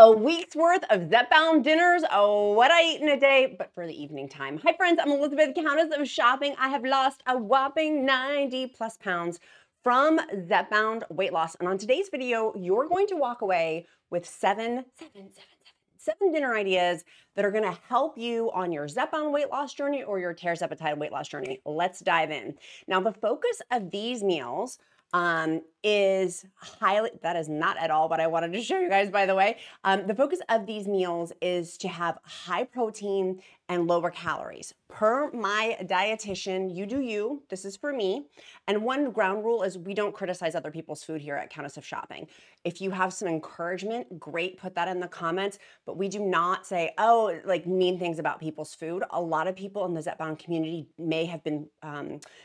a week's worth of Zepbound dinners, what I eat in a day, but for the evening time. Hi friends, I'm Elizabeth, Countess of Shopping. I have lost a whopping 90 plus pounds from Zepbound weight loss. And on today's video, you're going to walk away with seven dinner ideas that are gonna help you on your Zepbound weight loss journey or your Tirzepatide weight loss journey. Let's dive in. Now, the focus of these meals is highly, that is not at all what I wanted to show you guys, by the way. The focus of these meals is to have high protein and lower calories. Per my dietitian, you do you, this is for me. And one ground rule is we don't criticize other people's food here at Countess of Shopping. If you have some encouragement, great, put that in the comments, but we do not say, oh, like mean things about people's food. A lot of people in the Zepbound community may have been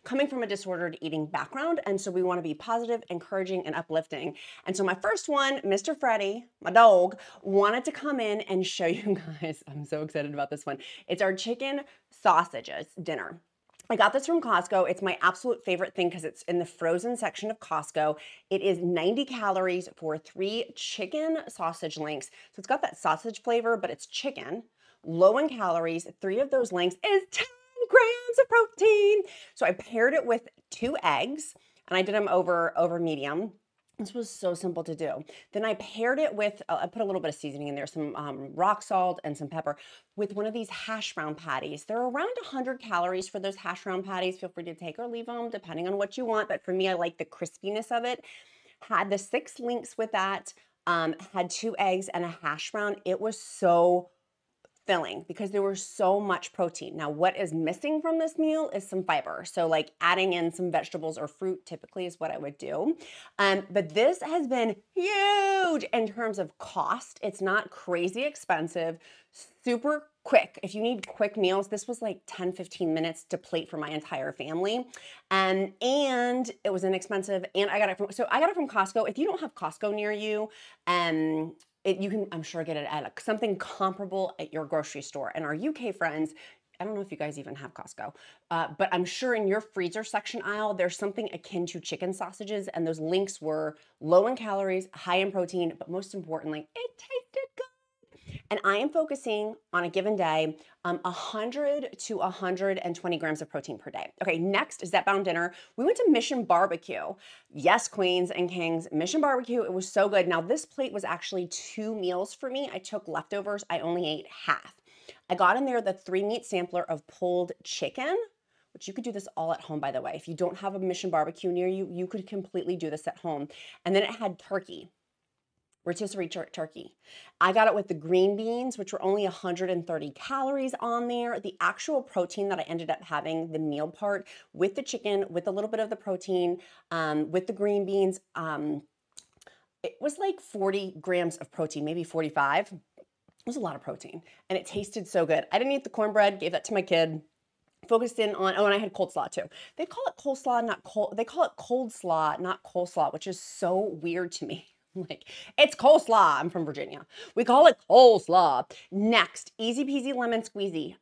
coming from a disordered eating background, and so we want to be positive, encouraging, and uplifting. And so my first one, Mr. Freddie, my dog, wanted to come in and show you guys, I'm so excited about this one. It's our chicken sausages dinner. I got this from Costco. It's my absolute favorite thing because it's in the frozen section of Costco. It is 90 calories for 3 chicken sausage links. So it's got that sausage flavor, but it's chicken, low in calories. 3 of those links is 10 grams of protein. So I paired it with 2 eggs and I did them over medium. This was so simple to do. Then I paired it with, I put a little bit of seasoning in there, some rock salt and some pepper, with one of these hash brown patties. They're around 100 calories for those hash brown patties. Feel free to take or leave them, depending on what you want. But for me, I like the crispiness of it. Had the 6 links with that, had 2 eggs and a hash brown. It was so filling because there was so much protein. Now, what is missing from this meal is some fiber. So like adding in some vegetables or fruit typically is what I would do. But this has been huge in terms of cost. It's not crazy expensive, super quick. If you need quick meals, this was like 10, 15 minutes to plate for my entire family. And it was inexpensive. And I got it from Costco. If you don't have Costco near you, you can, I'm sure, get it at something comparable at your grocery store. And our UK friends, I don't know if you guys even have Costco, but I'm sure in your freezer section aisle, there's something akin to chicken sausages. And those links were low in calories, high in protein, but most importantly, it tasted good. And I am focusing on a given day, 100 to 120 grams of protein per day. Okay, next is Zepbound dinner. We went to Mission Barbecue. Yes, queens and kings, Mission Barbecue. It was so good. Now this plate was actually 2 meals for me. I took leftovers. I only ate half. I got in there the 3 meat sampler of pulled chicken, which you could do this all at home, by the way. If you don't have a Mission Barbecue near you, you could completely do this at home. And then it had turkey. Rotisserie turkey. I got it with the green beans, which were only 130 calories on there. The actual protein that I ended up having, the meal part, with the chicken, with a little bit of the protein, with the green beans, it was like 40 grams of protein, maybe 45. It was a lot of protein, and it tasted so good. I didn't eat the cornbread, gave that to my kid. Focused in on, oh, and I had coleslaw too. They call it coleslaw, they call it cold slaw, not coleslaw, which is so weird to me. Like, it's coleslaw. I'm from Virginia. We call it coleslaw. Next, easy peasy lemon squeezy,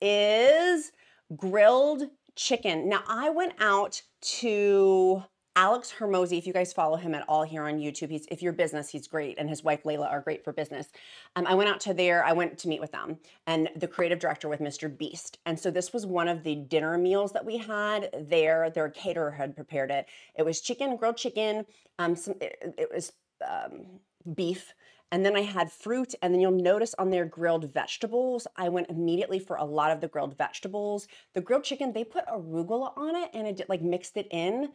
is grilled chicken. Now, I went out to Alex Hermosi, if you guys follow him at all here on YouTube. If you're business, he's great, and his wife Layla are great for business. I went out to I went to meet with them, and the creative director with Mr. Beast. And so this was one of the dinner meals that we had there. Their caterer had prepared it. It was chicken, grilled chicken, it was beef, and then I had fruit, and then you'll notice on their grilled vegetables, I went immediately for a lot of the grilled vegetables. The grilled chicken, they put arugula on it, and it like mixed it in.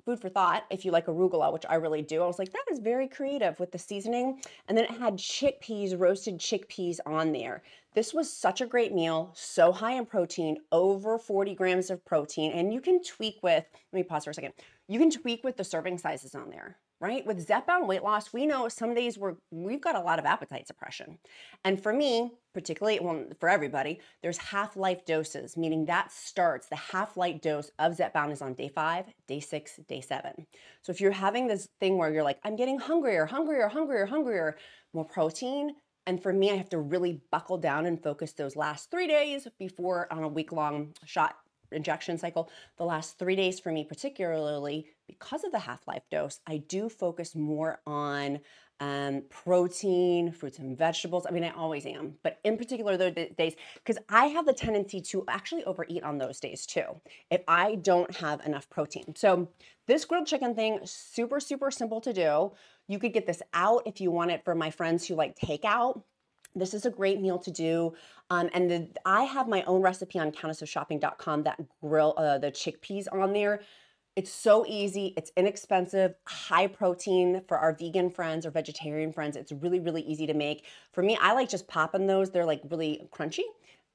Food for thought, if you like arugula, which I really do. I was like, that is very creative with the seasoning. And then it had chickpeas, roasted chickpeas on there. This was such a great meal, so high in protein, over 40 grams of protein. And you can tweak with, let me pause for a second. You can tweak with the serving sizes on there, right? With Zepbound weight loss, we know some days we've got a lot of appetite suppression. And for me, particularly, well, for everybody, there's half-life doses, meaning that starts, the half-life dose of Zepbound is on day 5, day 6, day 7. So if you're having this thing where you're like, I'm getting hungrier, more protein. And for me, I have to really buckle down and focus those last 3 days before on a week-long shot injection cycle. The last 3 days for me, particularly because of the half-life dose, I do focus more on protein, fruits and vegetables. I mean, I always am, but in particular those days, because I have the tendency to actually overeat on those days too, if I don't have enough protein. So this grilled chicken thing, super, super simple to do. You could get this out if you want it for my friends who like takeout. This is a great meal to do. I have my own recipe on countessofshopping.com that grill the chickpeas on there. It's so easy, it's inexpensive, high protein for our vegan friends or vegetarian friends. It's really, really easy to make. For me, I like just popping those. They're like really crunchy.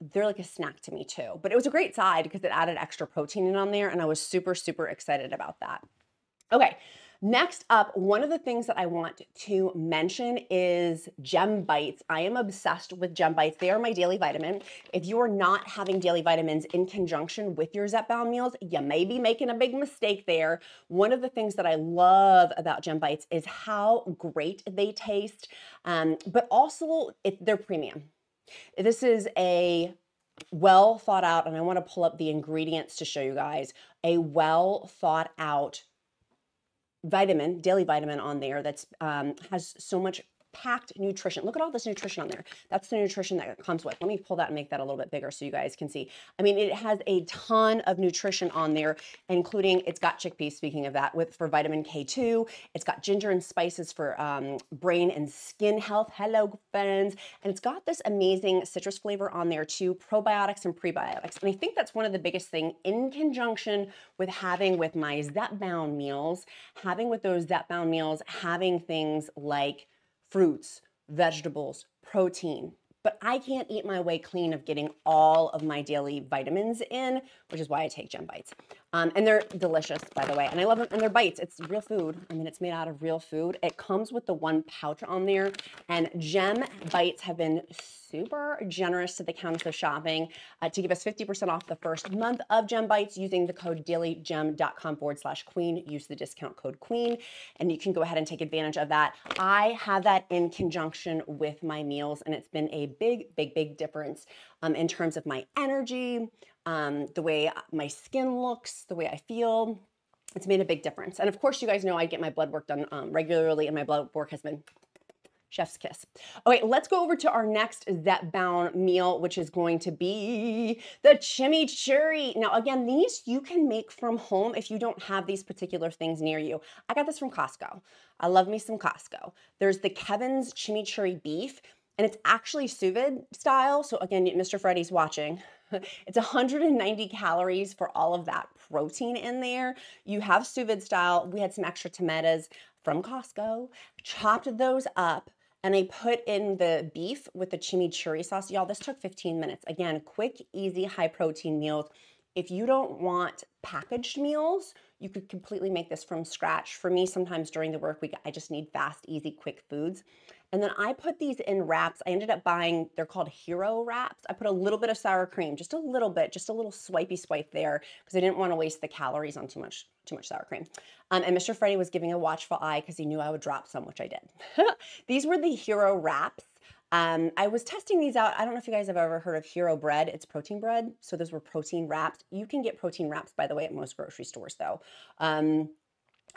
They're like a snack to me too. But it was a great side because it added extra protein in on there, and I was super, super excited about that. Okay, next up, one of the things that I want to mention is Gem Bites. I am obsessed with Gem Bites. They are my daily vitamin. If you are not having daily vitamins in conjunction with your Zepbound meals, you may be making a big mistake there. One of the things that I love about Gem Bites is how great they taste, but also they're premium. This is a well thought out, and I want to pull up the ingredients to show you guys, a well thought out vitamin, daily vitamin on there that's has so much packed nutrition. Look at all this nutrition on there. That's the nutrition that it comes with. Let me pull that and make that a little bit bigger so you guys can see. I mean, it has a ton of nutrition on there, including it's got chickpeas, speaking of that, for vitamin K2. It's got ginger and spices for brain and skin health. Hello, friends. And it's got this amazing citrus flavor on there too, probiotics and prebiotics. And I think that's one of the biggest thing in conjunction with having with my Zepbound meals, having things like fruits, vegetables, protein. But I can't eat my way clean of getting all of my daily vitamins in, which is why I take Gem Bites. And they're delicious, by the way. And I love them. And they're bites. It's real food. I mean, it's made out of real food. It comes with the one pouch on there. And Gem Bites have been super generous to the Countess of Shopping to give us 50% off the first month of Gem Bites using the code dailygem.com/queen. Use the discount code queen, and you can go ahead and take advantage of that. I have that in conjunction with my meals, and it's been a big, big, big difference in terms of my energy, the way my skin looks, the way I feel. It's made a big difference. And of course, you guys know I get my blood work done regularly, and my blood work has been chef's kiss. Okay, let's go over to our next Zepbound meal, which is going to be the Chimmy Cherry. Now, again, these you can make from home if you don't have these particular things near you. I got this from Costco. I love me some Costco. There's the Kevin's Chimmy Cherry beef, and it's actually sous vide style. So again, Mr. Freddy's watching. It's 190 calories for all of that protein in there. You have sous vide style. We had some extra tomatoes from Costco, chopped those up, and I put in the beef with the Chimmy Cherry sauce. Y'all, this took 15 minutes. Again, quick, easy, high protein meals. If you don't want packaged meals, you could completely make this from scratch. For me, sometimes during the work week, I just need fast, easy, quick foods. And then I put these in wraps. I ended up buying, they're called Hero wraps. I put a little bit of sour cream, just a little bit, just a little swipey swipe there, because I didn't want to waste the calories on too much sour cream. And Mr. Freddy was giving a watchful eye because he knew I would drop some, which I did. These were the Hero wraps. I was testing these out. I don't know if you guys have ever heard of Hero bread. It's protein bread. So those were protein wraps. You can get protein wraps, by the way, at most grocery stores though.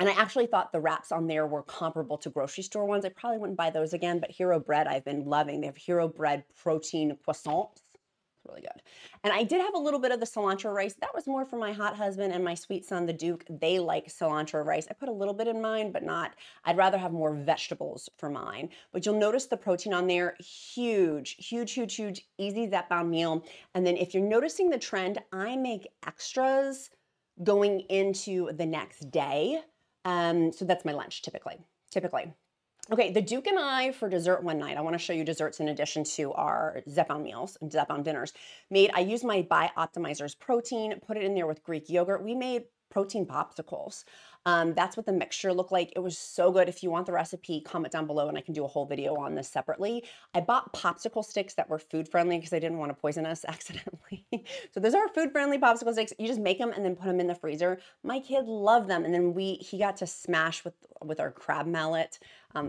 And I actually thought the wraps on there were comparable to grocery store ones. I probably wouldn't buy those again, but Hero bread I've been loving. They have Hero bread protein croissants. It's really good. And I did have a little bit of the cilantro rice. That was more for my hot husband and my sweet son, the Duke. They like cilantro rice. I put a little bit in mine, but not. I'd rather have more vegetables for mine. But you'll notice the protein on there, huge, huge, huge, huge, easy Zepbound meal. And then if you're noticing the trend, I make extras going into the next day. So that's my lunch typically. Okay, the Duke and I for dessert one night, I want to show you desserts in addition to our Zepbound meals and Zepbound dinners. I used my Bi-Optimizer's protein, put it in there with Greek yogurt. We made protein popsicles. That's what the mixture looked like. It was so good. If you want the recipe, comment down below and I can do a whole video on this separately. I bought popsicle sticks that were food friendly because I didn't want to poison us accidentally. So those are food friendly popsicle sticks. You just make them and then put them in the freezer. My kid loved them. And then he got to smash with our crab mallet.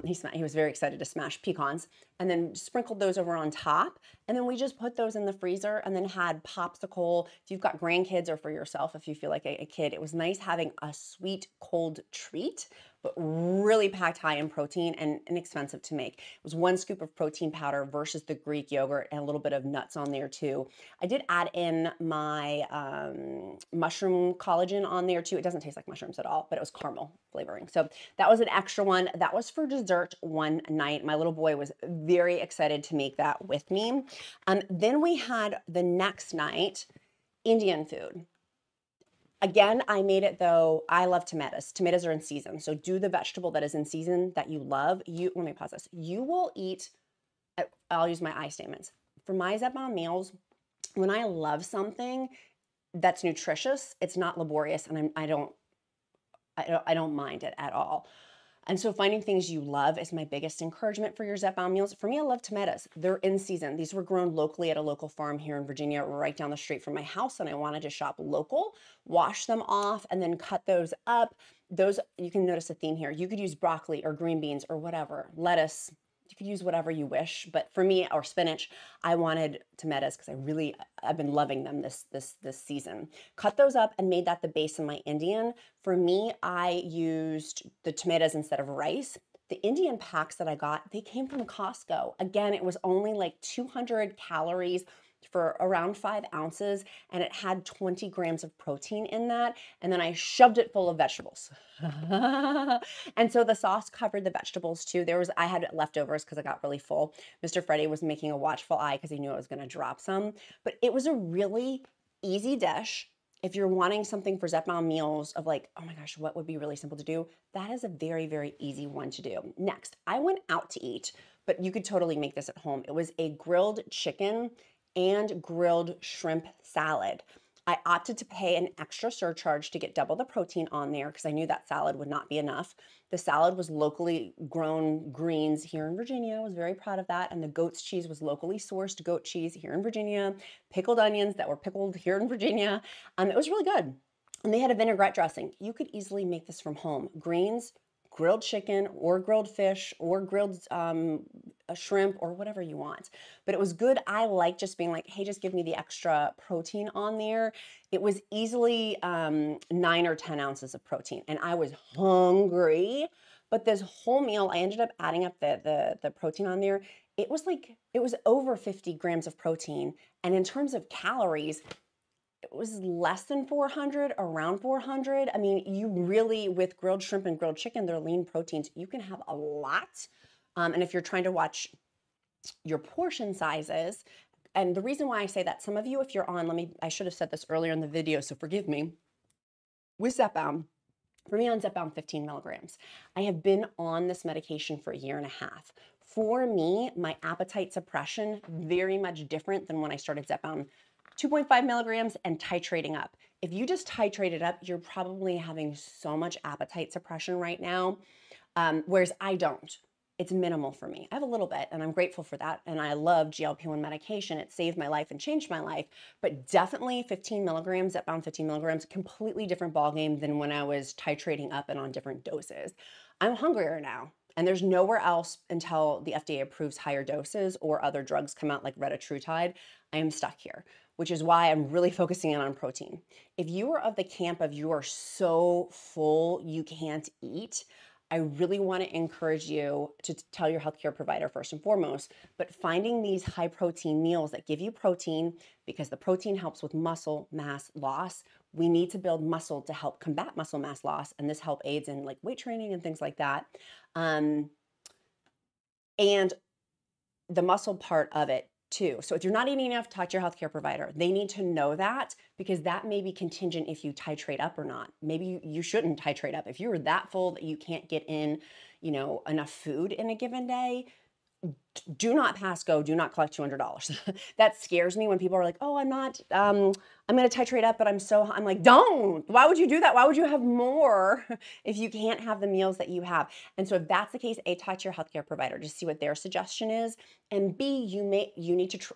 He was very excited to smash pecans and then sprinkled those over on top. And then we just put those in the freezer and then had popsicle. If you've got grandkids or for yourself, if you feel like a kid, it was nice having a sweet cold treat but really packed high in protein and inexpensive to make. It was 1 scoop of protein powder versus the Greek yogurt and a little bit of nuts on there too. I did add in my mushroom collagen on there too. It doesn't taste like mushrooms at all, but it was caramel flavoring. So that was an extra one. That was for dessert one night. My little boy was very excited to make that with me. Then we had the next night, Indian food. Again, I made it though. I love tomatoes. Tomatoes are in season. So do the vegetable that is in season that you love. Let me pause this. You will eat, I'll use my I statements. For my Zepbound meals, when I love something that's nutritious, it's not laborious, and I don't mind it at all. And so finding things you love is my biggest encouragement for your Zepbound meals. For me, I love tomatoes. They're in season. These were grown locally at a local farm here in Virginia, right down the street from my house, and I wanted to shop local, wash them off, and then cut those up. Those, you can notice a theme here. You could use broccoli or green beans or whatever, lettuce. You could use whatever you wish, but for me, or spinach, I wanted tomatoes because I've been loving them this season. Cut those up and made that the base of my Indian. For me, I used the tomatoes instead of rice. The Indian packs that I got, they came from Costco. Again, it was only like 200 calories for around 5 ounces, and it had 20 grams of protein in that, and then I shoved it full of vegetables. And so the sauce covered the vegetables too. I had leftovers because I got really full. Mr. Freddie was making a watchful eye because he knew I was going to drop some, but it was a really easy dish. If you're wanting something for Zepbound meals of like, oh my gosh, what would be really simple to do? That is a very, very easy one to do. Next, I went out to eat, but you could totally make this at home. It was a grilled chicken and grilled shrimp salad. I opted to pay an extra surcharge to get double the protein on there because I knew that salad would not be enough. The salad was locally grown greens here in Virginia. I was very proud of that. And the goat's cheese was locally sourced goat cheese here in Virginia, pickled onions that were pickled here in Virginia. It was really good. And they had a vinaigrette dressing. You could easily make this from home. Greens, grilled chicken or grilled fish or grilled a shrimp or whatever you want. But it was good. I like just being like, hey, just give me the extra protein on there. It was easily 9 or 10 ounces of protein, and I was hungry. But this whole meal, I ended up adding up the protein on there. It was over 50 grams of protein. And in terms of calories, it was less than 400, around 400. I mean, you really, with grilled shrimp and grilled chicken, they're lean proteins. You can have a lot. And if you're trying to watch your portion sizes, and the reason why I say that, some of you, if you're on, I should have said this earlier in the video, so forgive me. With Zepbound, for me on Zepbound 15 milligrams, I have been on this medication for 1.5 years. For me, my appetite suppression, very much different than when I started Zepbound 2.5 milligrams and titrating up. If you just titrate it up, you're probably having so much appetite suppression right now, whereas I don't. It's minimal for me. I have a little bit, and I'm grateful for that, and I love GLP-1 medication. It saved my life and changed my life, but definitely 15 milligrams, Zepbound 15 milligrams, completely different ballgame than when I was titrating up and on different doses. I'm hungrier now. And there's nowhere else until the FDA approves higher doses or other drugs come out like retatrutide. I am stuck here, which is why I'm really focusing in on protein. If you are of the camp of you are so full you can't eat, I really want to encourage you to tell your healthcare provider first and foremost, but finding these high protein meals that give you protein, because the protein helps with muscle mass loss. We need to build muscle to help combat muscle mass loss, and this aids in like weight training and things like that. And the muscle part of it too. So if you're not eating enough, talk to your healthcare provider. They need to know that, because that may be contingent if you titrate up or not. Maybe you shouldn't titrate up. If you're that full that you can't get in, enough food in a given day, do not pass go, do not collect $200. That scares me when people are like, oh, I'm going to titrate up, but I'm like, don't. Why would you do that? Why would you have more if you can't have the meals that you have? And so if that's the case, A, talk to your healthcare provider to see what their suggestion is. And B, you need to,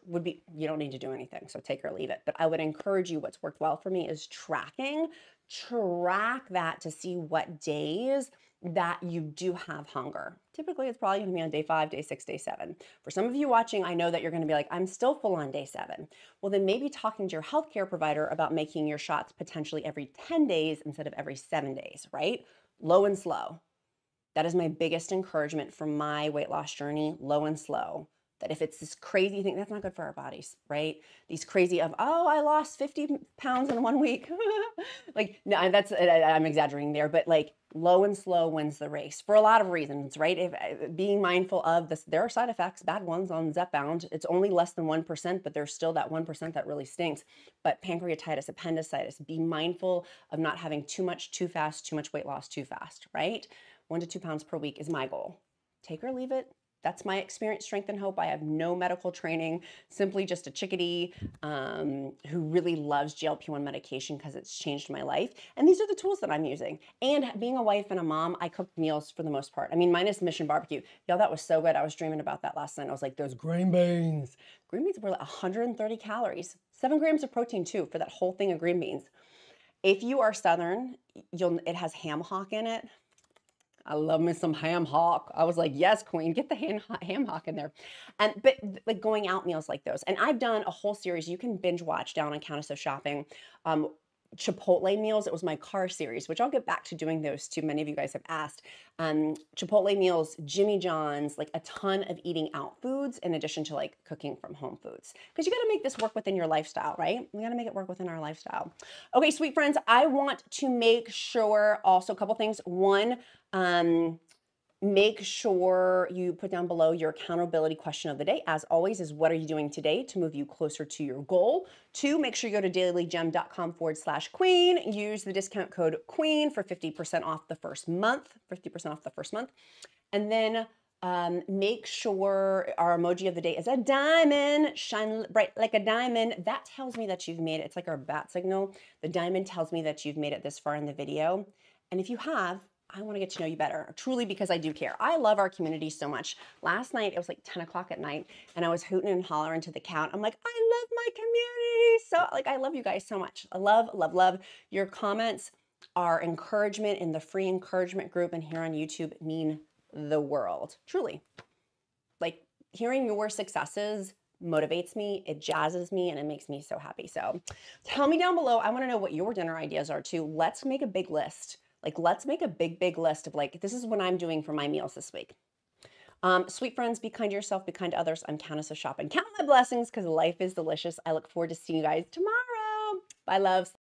you don't need to do anything. So take or leave it. But I would encourage you, what's worked well for me is tracking. Track that to see what days that you do have hunger. Typically, it's probably going to be on day 5, day 6, day 7. For some of you watching, I know that you're going to be like, I'm still full on day 7. Well, then maybe talking to your healthcare provider about making your shots potentially every 10 days instead of every 7 days, right? Low and slow. That is my biggest encouragement for my weight loss journey, low and slow. That if it's this crazy thing, that's not good for our bodies, right? These crazy of, oh, I lost 50 pounds in 1 week. Like, no, I'm exaggerating there, but like low and slow wins the race for a lot of reasons, right? If being mindful of this, there are side effects, bad ones on Zepbound. It's only less than 1%, but there's still that 1% that really stinks. But pancreatitis, appendicitis, be mindful of not having too much too fast, too much weight loss too fast, right? 1 to 2 pounds per week is my goal. Take or leave it. That's my experience, strength, and hope. I have no medical training, simply just a chickadee who really loves GLP-1 medication because it's changed my life. And these are the tools that I'm using. And being a wife and a mom, I cook meals for the most part. I mean, minus Mission Barbecue. Y'all, that was so good. I was dreaming about that last night. I was like, those green beans. Green beans were like 130 calories, 7 grams of protein too for that whole thing of green beans. If you are Southern, it has ham hock in it. I love me some ham hock. I was like, yes, queen, get the ham hock in there. But like going out meals like those. And I've done a whole series you can binge watch down on Countess of Shopping. Chipotle meals. It was my car series, which I'll get back to doing those too. Many of you guys have asked. Chipotle meals, Jimmy John's, like a ton of eating out foods in addition to like cooking from home foods. Because you got to make this work within your lifestyle, right? We got to make it work within our lifestyle. Okay, sweet friends, I want to make sure also a couple things. One, make sure you put down below your accountability question of the day. As always, is what are you doing today to move you closer to your goal? 2, make sure you go to dailygem.com/queen. Use the discount code QUEEN for 50% off the first month. 50% off the first month. And then make sure our emoji of the day is a diamond. Shine bright like a diamond. That tells me that you've made it. It's like our bat signal. The diamond tells me that you've made it this far in the video. And if you have, I want to get to know you better, truly, because I do care. I love our community so much. Last night, it was like 10 o'clock at night, and I was hooting and hollering to the count. I'm like, I love my community. So, like, I love you guys so much. I love, love, love. Your comments are encouragement in the free encouragement group and here on YouTube mean the world, truly. Like, hearing your successes motivates me, it jazzes me, and it makes me so happy. So tell me down below. I want to know what your dinner ideas are too. Let's make a big list. Like, let's make a big, big list of like, this is what I'm doing for my meals this week. Sweet friends, be kind to yourself, be kind to others. I'm Countess of Shopping. Count my blessings because life is delicious. I look forward to seeing you guys tomorrow. Bye, loves.